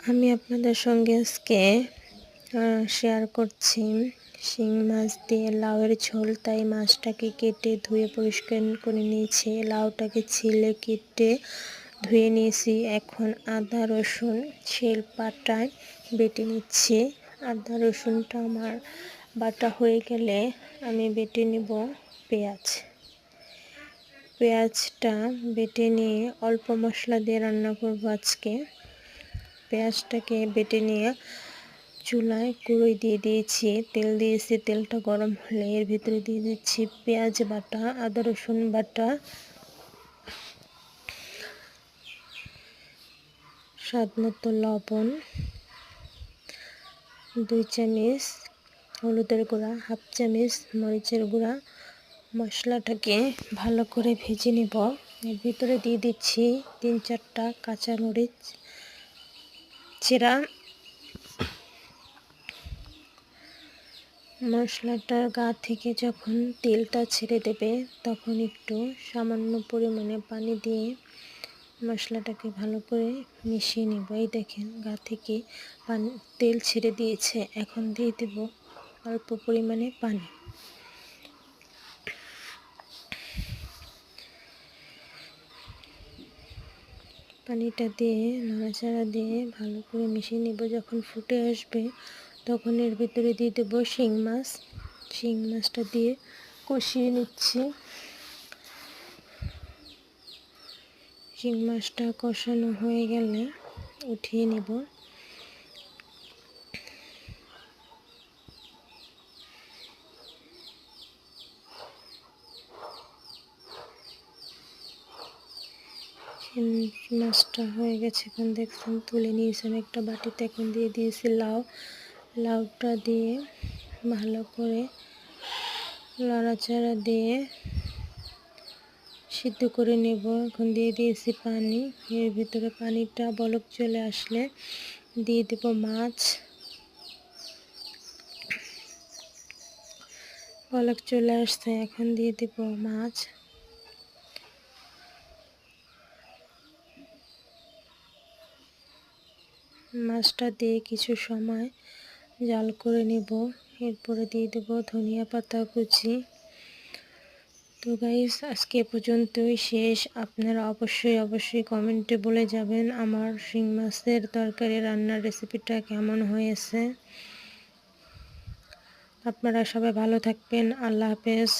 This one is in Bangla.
আমি আপনাদের সঙ্গে আজকে শেয়ার করছি শিং মাছ দিয়ে লাউয়ের ঝোল। তাই মাছটাকে কেটে ধুয়ে পরিষ্কার করে নিয়েছি, লাউটাকে ছিলে কেটে ধুয়ে নিয়েছি। এখন আদা রসুন শিলপাটায় বেটে নিচ্ছি। আদা রসুনটা আমার বাটা হয়ে গেলে আমি বেটে নেব পেঁয়াজটা বেটে নিয়ে অল্প মশলা দিয়ে রান্না করব আজকে। পেঁয়াজটাকে বেটে নিয়ে চুলায় কড়াই দিয়ে দিয়েছি, তেল দিয়েছি। তেলটা গরম হলে এর ভিতরে দিয়ে দিচ্ছি পেঁয়াজ বাটা, আদা রসুন বাটা, স্বাদ মতো লবণ, 2 চামচ হলুদের গুঁড়া, 1/2 চামচ মরিচের গুঁড়া। মশলাটাকে ভালো করে ভেজে নেব। এর ভিতরে দিয়ে দিচ্ছি 3-4টা কাঁচামরিচ চেরা। মশলাটার গা থেকে যখন তেলটা ছেড়ে দেবে তখন একটু সামান্য পরিমাণে পানি দিয়ে মশলাটাকে ভালো করে মিশিয়ে নেব। এই দেখেন গা থেকে তেল ছেড়ে দিয়েছে। এখন দিয়ে দেব অল্প পরিমাণে পানি। পানিটা দিয়ে নাড়াচাড়া দিয়ে ভালো করে মিশিয়ে নেব। যখন ফুটে আসবে তখন এর ভিতরে দিয়ে দেব শিং মাছটা দিয়ে কষিয়ে নিচ্ছি। শিং মাছটা কষানো হয়ে গেলে উঠিয়ে নেব। মাছটা হয়ে গেছে, এখন দেখছেন তুলে নিয়েছি আমি একটা বাটিতে। এখন দিয়ে দিয়েছি লাউটা দিয়ে ভালো করে নাড়াচাড়া দিয়ে সিদ্ধ করে নেব। এখন দিয়ে দিয়েছি পানি। এর ভিতরে পানিটা বলক চলে আসলে দিয়ে দেব মাছ। বলক চলে আসছে, এখন দিয়ে দেব মাছ। মাছটা দিয়ে কিছু সময় জাল করে নেব। এরপরে দিয়ে দেব ধনিয়া পাতা কুচি। তো গাইস, আজকে পর্যন্তই শেষ। আপনারা অবশ্যই কমেন্টে বলে যাবেন আমার শিং মাছের তরকারি রান্নার রেসিপিটা কেমন হয়েছে। আপনারা সবাই ভালো থাকবেন। আল্লাহ হাফেজ।